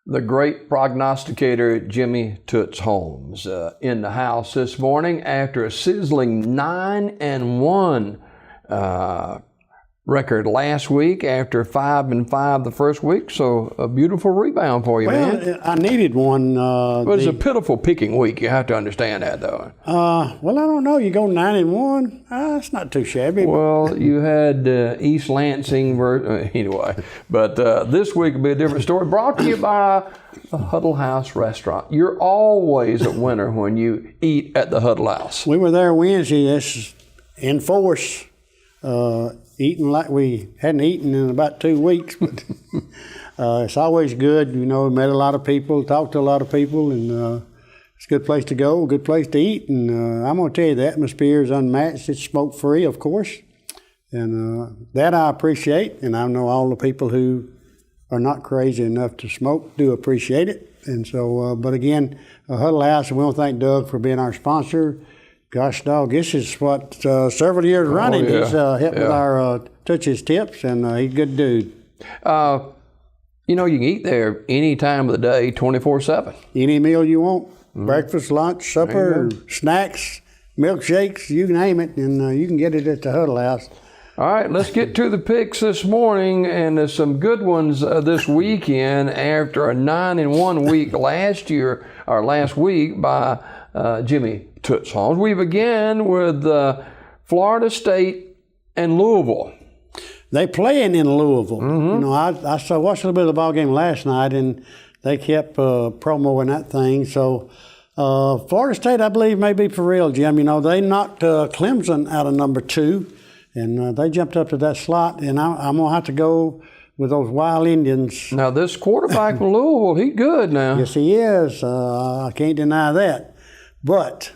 The great prognosticator Jimmy Toots Holmes in the house this morning after a sizzling 9-1 record last week after 5-5 the first week. So a beautiful rebound for you, man. I needed one. It was a pitiful picking week. You have to understand that, though. Well, I don't know. You go 9-1. It's not too shabby. Well, you had East Lansing anyway. But this week will be a different story. Brought to you by the Huddle House Restaurant. You're always a winner when you eat at the Huddle House. We were there Wednesday. That's in force. Eating like we hadn't eaten in about 2 weeks, but it's always good. You know, met a lot of people, talked to a lot of people, and it's a good place to go, a good place to eat. And I'm going to tell you, the atmosphere is unmatched. It's smoke-free, of course, and that I appreciate. And I know all the people who are not crazy enough to smoke do appreciate it. And so, but again, Huddle House, and we want to thank Doug for being our sponsor. Gosh, dog, this is what several years running. Yeah. He's helped with our Touches Tips, and he's a good dude. You know, you can eat there any time of the day, 24/7. Any meal you want, breakfast, lunch, supper, snacks, milkshakes, you name it, and you can get it at the Huddle House. All right, let's get to the picks this morning, and there's some good ones this weekend after a 9-1 week last week by Jimmy Toots Holmes. We begin with Florida State and Louisville. They playing in Louisville. Mm-hmm. You know, I watched a little bit of the ball game last night, and they kept promoting that thing. So Florida State, I believe, may be for real, Jim. You know, they knocked Clemson out of number 2, and they jumped up to that slot. And I'm going to have to go with those Wild Indians. Now, this quarterback from Louisville, he's good now. Yes, he is. I can't deny that. But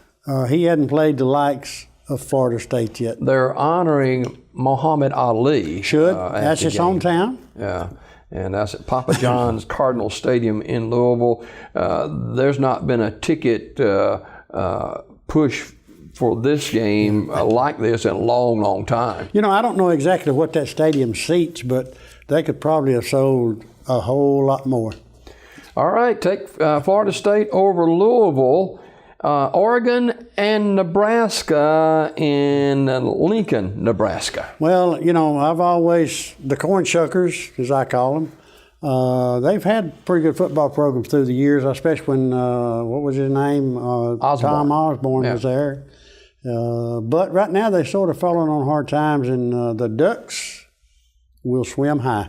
he hadn't played the likes of Florida State yet. They're honoring Muhammad Ali. That's his hometown. Yeah, and that's at Papa John's Cardinal Stadium in Louisville. There's not been a ticket push for this game like this in a long, long time. You know, I don't know exactly what that stadium seats, but they could probably have sold a whole lot more. All right, take Florida State over Louisville. Oregon and Nebraska in Lincoln, Nebraska. Well, you know, the corn shuckers, as I call them, they've had pretty good football programs through the years, especially when, what was his name? Tom Osborne was there. But right now they're sort of falling on hard times, and the Ducks will swim high.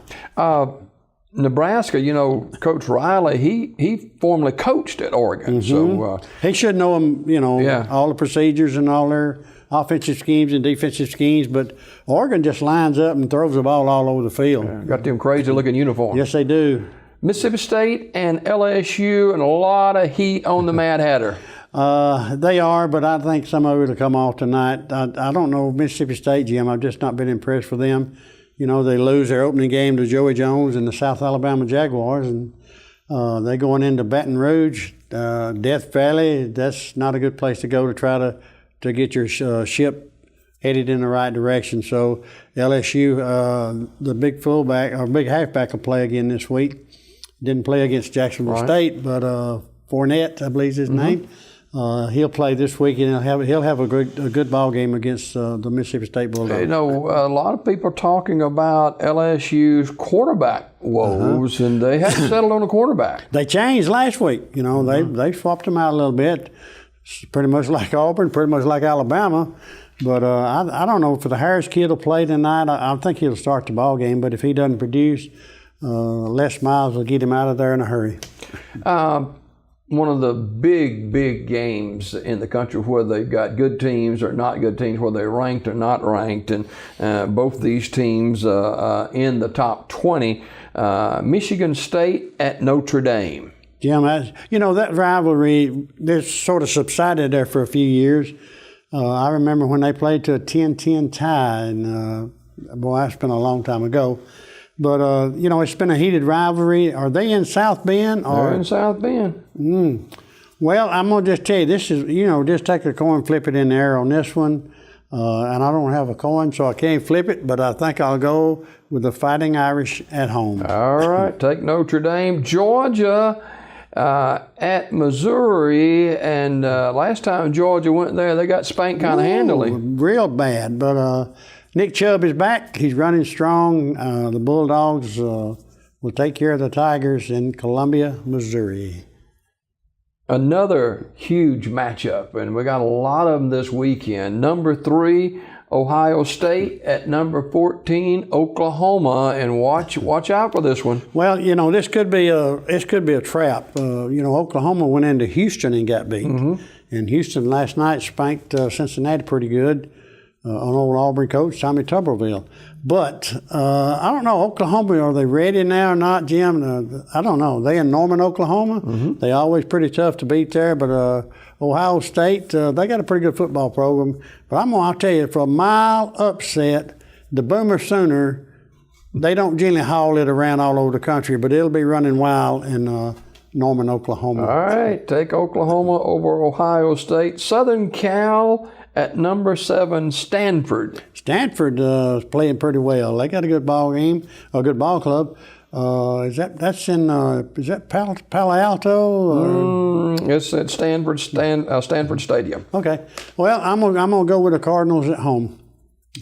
Nebraska, you know, Coach Riley, he formerly coached at Oregon. Mm-hmm. So he should know them, you know, all the procedures and all their offensive schemes and defensive schemes. But Oregon just lines up and throws the ball all over the field. Yeah, got them crazy-looking uniforms. Yes, they do. Mississippi State and LSU, and a lot of heat on the Mad Hatter. They are, but I think some of it will come off tonight. I don't know Mississippi State, Jim. I've just not been impressed with them. You know, they lose their opening game to Joey Jones and the South Alabama Jaguars, and they're going into Baton Rouge, Death Valley. That's not a good place to go to try to get your ship headed in the right direction. So LSU, the big fullback or big halfback, will play again this week. Didn't play against Jacksonville State, but Fournette, I believe is his name. He'll play this week, and he'll have a good ball game against the Mississippi State Bulldogs. You know, a lot of people are talking about LSU's quarterback woes, and they haven't settled on a quarterback. They changed last week. You know, they swapped them out a little bit. It's pretty much like Auburn, pretty much like Alabama. But I don't know if the Harris kid will play tonight. I think he'll start the ball game, but if he doesn't produce, Les Miles will get him out of there in a hurry. One of the big games in the country where they've got good teams or not good teams, where they're ranked or not ranked, and both these teams in the top 20, Michigan State at Notre Dame. Jim, you know, that rivalry, this sort of subsided there for a few years. I remember when they played to a 10-10 tie, and boy, that's been a long time ago. But, you know, it's been a heated rivalry. Are they in South Bend? They're in South Bend. Well, I'm going to just tell you, this is, you know, just take a coin, flip it in the air on this one. And I don't have a coin, so I can't flip it, but I think I'll go with the Fighting Irish at home. All right, take Notre Dame. Georgia at Missouri, and last time Georgia went there, they got spanked kind of handily. Real bad, but Nick Chubb is back. He's running strong. The Bulldogs will take care of the Tigers in Columbia, Missouri. Another huge matchup, and we got a lot of them this weekend. Number 3, Ohio State at number 14, Oklahoma, and watch out for this one. Well, this could be a trap. Oklahoma went into Houston and got beat, and Houston last night spanked Cincinnati pretty good on old Auburn coach Tommy Tuberville. But I don't know, Oklahoma, are they ready now or not, Jim? I don't know. They in Norman, Oklahoma. They always pretty tough to beat there. But Ohio State, they got a pretty good football program. But I'll tell you, for a mile upset, the Boomer Sooner, they don't generally haul it around all over the country, but it'll be running wild in Norman, Oklahoma. All right, take Oklahoma over Ohio State. Southern Cal at number 7, Stanford. Stanford is playing pretty well. They got a good ball game, a good ball club. Is that Palo Alto? It's at Stanford Stadium. Okay. Well, I'm gonna go with the Cardinals at home.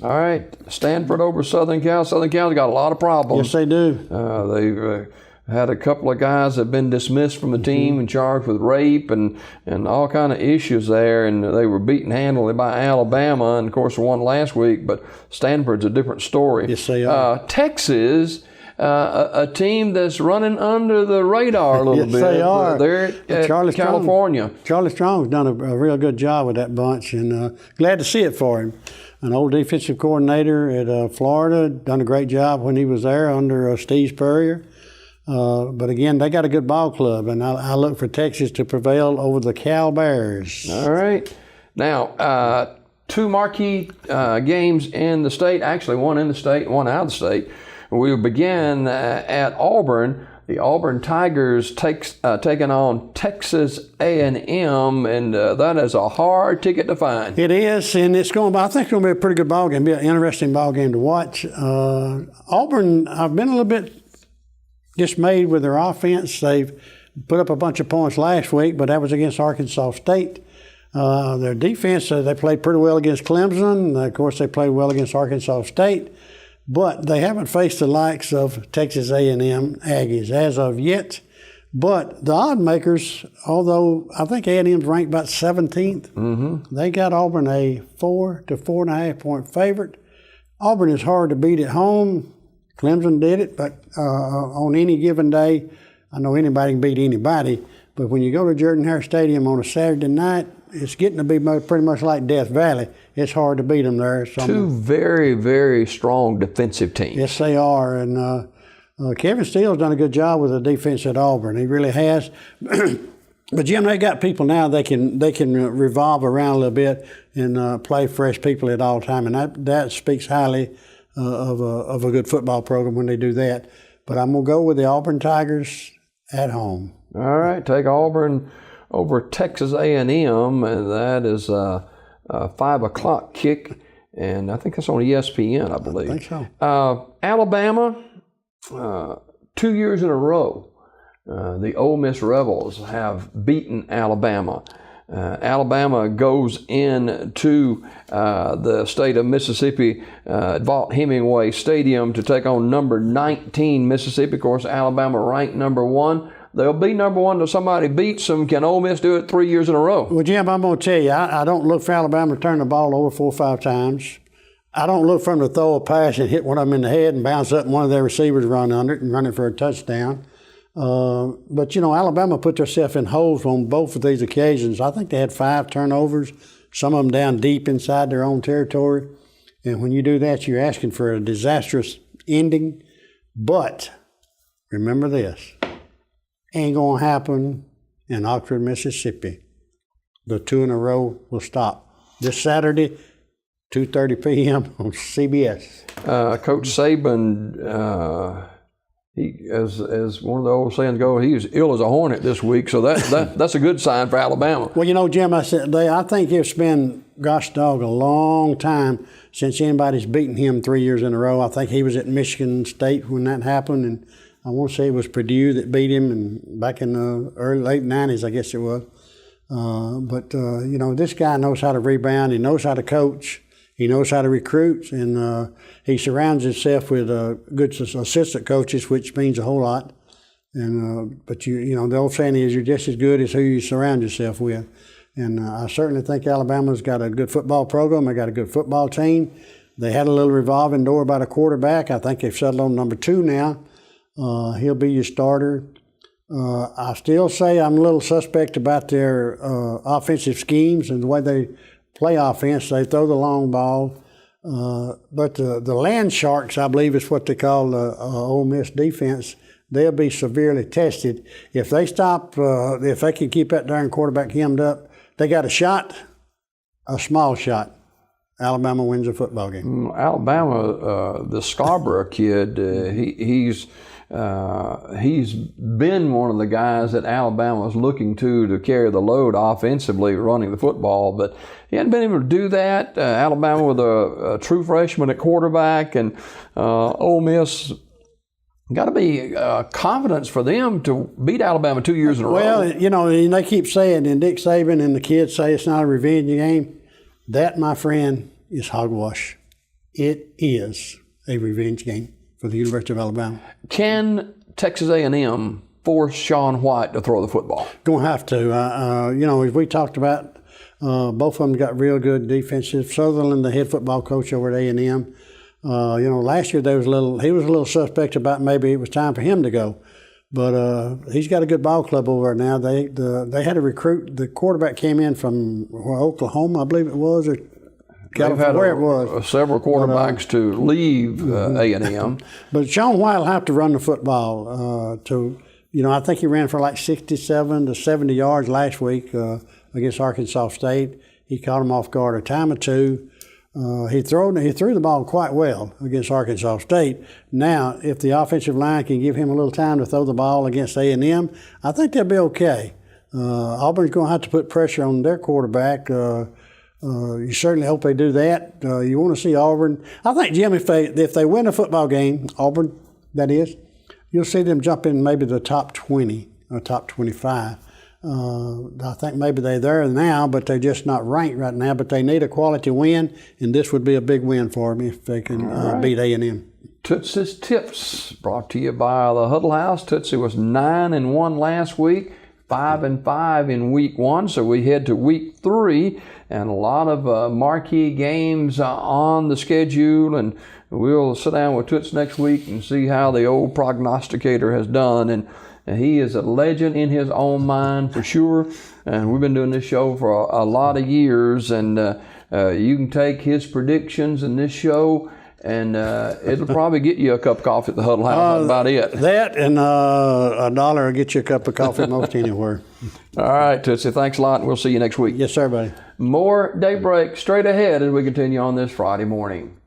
All right, Stanford over Southern Cal. Southern Cal's got a lot of problems. Yes, they do. They've had a couple of guys that have been dismissed from the team and charged with rape and all kind of issues there, and they were beaten handily by Alabama, and of course won last week, but Stanford's a different story. Yes, they are. Texas, a team that's running under the radar a little yes, bit. They are. They're at California. Charlie Strong's done a real good job with that bunch, and glad to see it for him. An old defensive coordinator at Florida, done a great job when he was there under Steve Spurrier. But again, they got a good ball club, and I look for Texas to prevail over the Cal Bears. All right. Now, 2 marquee games in the state, actually one in the state, one out of the state. We begin at Auburn. The Auburn Tigers taking on Texas A&M, and that is a hard ticket to find. It is, and I think it's going to be a pretty good ball game, be an interesting ball game to watch. Auburn, I've been a little bit dismayed with their offense. They've put up a bunch of points last week, but that was against Arkansas State. Their defense, they played pretty well against Clemson. Of course, they played well against Arkansas State, but they haven't faced the likes of Texas A&M Aggies as of yet. But the odd makers, although I think A&M's ranked about 17th, they got Auburn a 4 to 4.5 point favorite. Auburn is hard to beat at home. Clemson did it, but on any given day, I know anybody can beat anybody. But when you go to Jordan-Hare Stadium on a Saturday night, it's getting to be pretty much like Death Valley. It's hard to beat them there. So 2 very, very strong defensive teams. Yes, they are. And Kevin Steele's done a good job with the defense at Auburn. He really has. But Jim, they got people now they can revolve around a little bit and play fresh people at all time, and that speaks highly of a good football program when they do that. But I'm gonna go with the Auburn Tigers at home. All right, take Auburn over Texas A&M, and that is a 5 o'clock kick, and I think that's on ESPN, I believe. I think so. Alabama, 2 years in a row, the Ole Miss Rebels have beaten Alabama. Alabama goes into the state of Mississippi, Vaught Hemingway Stadium to take on number 19 Mississippi. Of course, Alabama ranked number 1. They'll be number 1 till somebody beats them. Can Ole Miss do it 3 years in a row? Well, Jim, I'm going to tell you, I don't look for Alabama to turn the ball over 4 or 5 times. I don't look for them to throw a pass and hit one of them in the head and bounce up and one of their receivers run under it and run it for a touchdown. But, Alabama put themselves in holes on both of these occasions. I think they had 5 turnovers, some of them down deep inside their own territory. And when you do that, you're asking for a disastrous ending. But remember this, ain't going to happen in Oxford, Mississippi. The 2 in a row will stop. This Saturday, 2:30 p.m. on CBS. Coach Saban He, as one of the old sayings go, he was ill as a hornet this week. So that's a good sign for Alabama. Well, Jim, I think it's been, gosh dog, a long time since anybody's beaten him 3 years in a row. I think he was at Michigan State when that happened, and I want to say it was Purdue that beat him, and back in the late 90s, I guess it was. But this guy knows how to rebound. He knows how to coach. He knows how to recruit, and he surrounds himself with good assistant coaches, which means a whole lot. And but the old saying is, you're just as good as who you surround yourself with. And I certainly think Alabama's got a good football program. They got a good football team. They had a little revolving door about a quarterback. I think they've settled on number 2 now. He'll be your starter. I still say I'm a little suspect about their offensive schemes and the way they play offense. They throw the long ball. But the land sharks, I believe is what they call the Ole Miss defense, they'll be severely tested. If they stop, if they can keep that darn quarterback hemmed up, they got a shot, a small shot. Alabama wins a football game. Alabama, the Scarborough kid, he's been one of the guys that Alabama was looking to carry the load offensively running the football, but he hadn't been able to do that. Alabama with a true freshman at quarterback, and Ole Miss, got to be confidence for them to beat Alabama 2 years in a row. Well, and they keep saying, and Dick Saban and the kids say it's not a revenge game. That, my friend, is hogwash. It is a revenge game for the University of Alabama. Can Texas A&M force Sean White to throw the football? Going to have to. As we talked about, both of them got real good defensive. Sutherland, the head football coach over at A&M, last year he was a little suspect about maybe it was time for him to go. But he's got a good ball club over there now. They had to recruit. The quarterback came in from Oklahoma, I believe it was, or California, where it was. Several quarterbacks to leave A&M. But Sean White will have to run the football. I think he ran for like 67 to 70 yards last week against Arkansas State. He caught him off guard a time or two. He threw the ball quite well against Arkansas State. Now, if the offensive line can give him a little time to throw the ball against A&M, I think they'll be okay. Auburn's going to have to put pressure on their quarterback. You certainly hope they do that. You want to see Auburn. I think, Jim, if they win a football game, Auburn, that is, you'll see them jump in maybe the top 20 or top 25. I think maybe they're there now, but they're just not ranked right now. But they need a quality win, and this would be a big win for them if they can beat A&M. Tootsie's Tips, brought to you by the Huddle House. Tootsie was 9-1 last week, 5-5 in week 1, so we head to week 3, and a lot of marquee games on the schedule, and we'll sit down with Toots next week and see how the old prognosticator has done. And he is a legend in his own mind for sure, and we've been doing this show for a lot of years, and you can take his predictions in this show, and it'll probably get you a cup of coffee at the Huddle House. That's about it. That and $1 will get you a cup of coffee most anywhere. All right, Tootsie, thanks a lot, and we'll see you next week. Yes, sir, buddy. More Daybreak straight ahead as we continue on this Friday morning.